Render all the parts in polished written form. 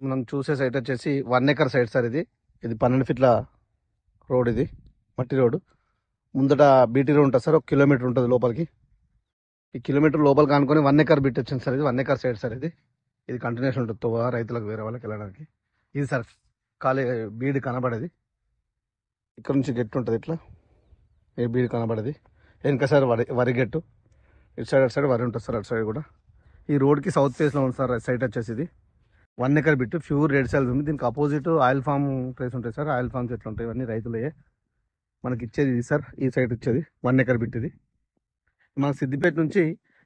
మనం చూసే సైట్ వచ్చేసి 1 ఎకర్ సైట్ సార్. ఇది 12 ఫీట్ల రోడ్. ఇది మట్టి రోడ్డు. ముందట బీటీ రోడ్ ఉంటుంది సార్. 1 కిలోమీటర్ ఉంటుంది లోపలికి. ఈ కిలోమీటర్ లోపలికి అనుకొని 1 ఎకర్ బిట్ వచ్చింది సార్. ఇది 1 ఎకర్ సైట్ సార్. ఇది కంటిన్యూషన్ ఉంటుంది రైతులకు, వేరే వాళ్ళకి వెళ్ళడానికి. ఇది సార్ ఖాళీ బీడి కనబడేది. ఇక్కడ నుంచి గెట్టు ఉంటుంది. ఇట్లా ఏ బీడి కనబడేది. వెనక సార్ వరి గెట్టు. ఇటు సైడ్ అటు సైడ్ వరి ఉంటుంది సార్. అటు సైడ్ కూడా ఈ రోడ్కి సౌత్ ఫేస్లో ఉంది సార్ సైట్ వచ్చేసి. ఇది 1 acre bit pure red soil ఉంది. దీనికి అపోజిట్ ఆయిల్ ఫామ్ ప్లేస్ ఉంటాయి సార్. ఆయిల్ ఫామ్స్ ఎట్లా ఉంటాయి ఇవన్నీ రైతులే మనకి ఇచ్చేది. ఇది సార్ ఈ సైట్ ఇచ్చేది 1 ఎకర్ బిట్. ఇది మన సిద్దిపేట నుంచి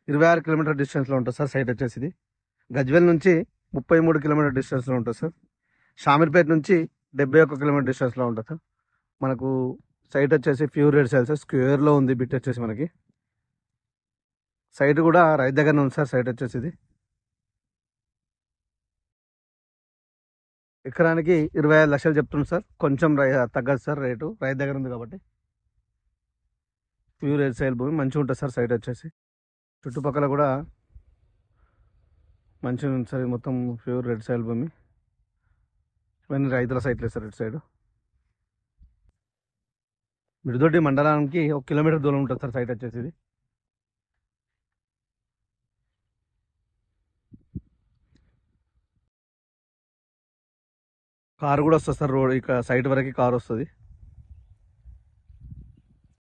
26 కిలోమీటర్ డిస్టెన్స్లో ఉంటుంది సార్ సైట్ వచ్చేసి. ఇది గజ్వేల్ నుంచి 33 కిలోమీటర్ డిస్టెన్స్లో ఉంటుంది సార్. షామీర్పేట నుంచి 71 కిలోమీటర్ డిస్టెన్స్లో ఉంటుంది సార్. మనకు సైట్ వచ్చేసి ప్యూర్ రెడ్ సాయిల్ సార్. స్క్వేర్లో ఉంది బిట్ వచ్చేసి. మనకి సైట్ కూడా రైతు దగ్గరనే ఉంది సార్. సైట్ వచ్చేసి ఇది ఎకరానికి 25 లక్షలు చెప్తుంది సార్. కొంచెం తగ్గదు సార్ రేటు, రైతు దగ్గర ఉంది కాబట్టి. ప్యూర్ రెడ్ సాయిల్ భూమి మంచిగా ఉంటుంది సార్ సైట్ వచ్చేసి. చుట్టుపక్కల కూడా మంచిగా ఉంది సార్. మొత్తం ప్యూర్ రెడ్ సాయిల్ భూమి. ఇవన్నీ రైతుల సైట్లే సార్. ఇటు సైడ్ మిడిదొడ్డి మండలానికి 1 కిలోమీటర్ దూరం ఉంటుంది సార్ సైట్ వచ్చేసి. ఇది కారు కూడా వస్తుంది సార్. రోడ్ ఇక్కడ సైట్ వరకు కారు వస్తుంది.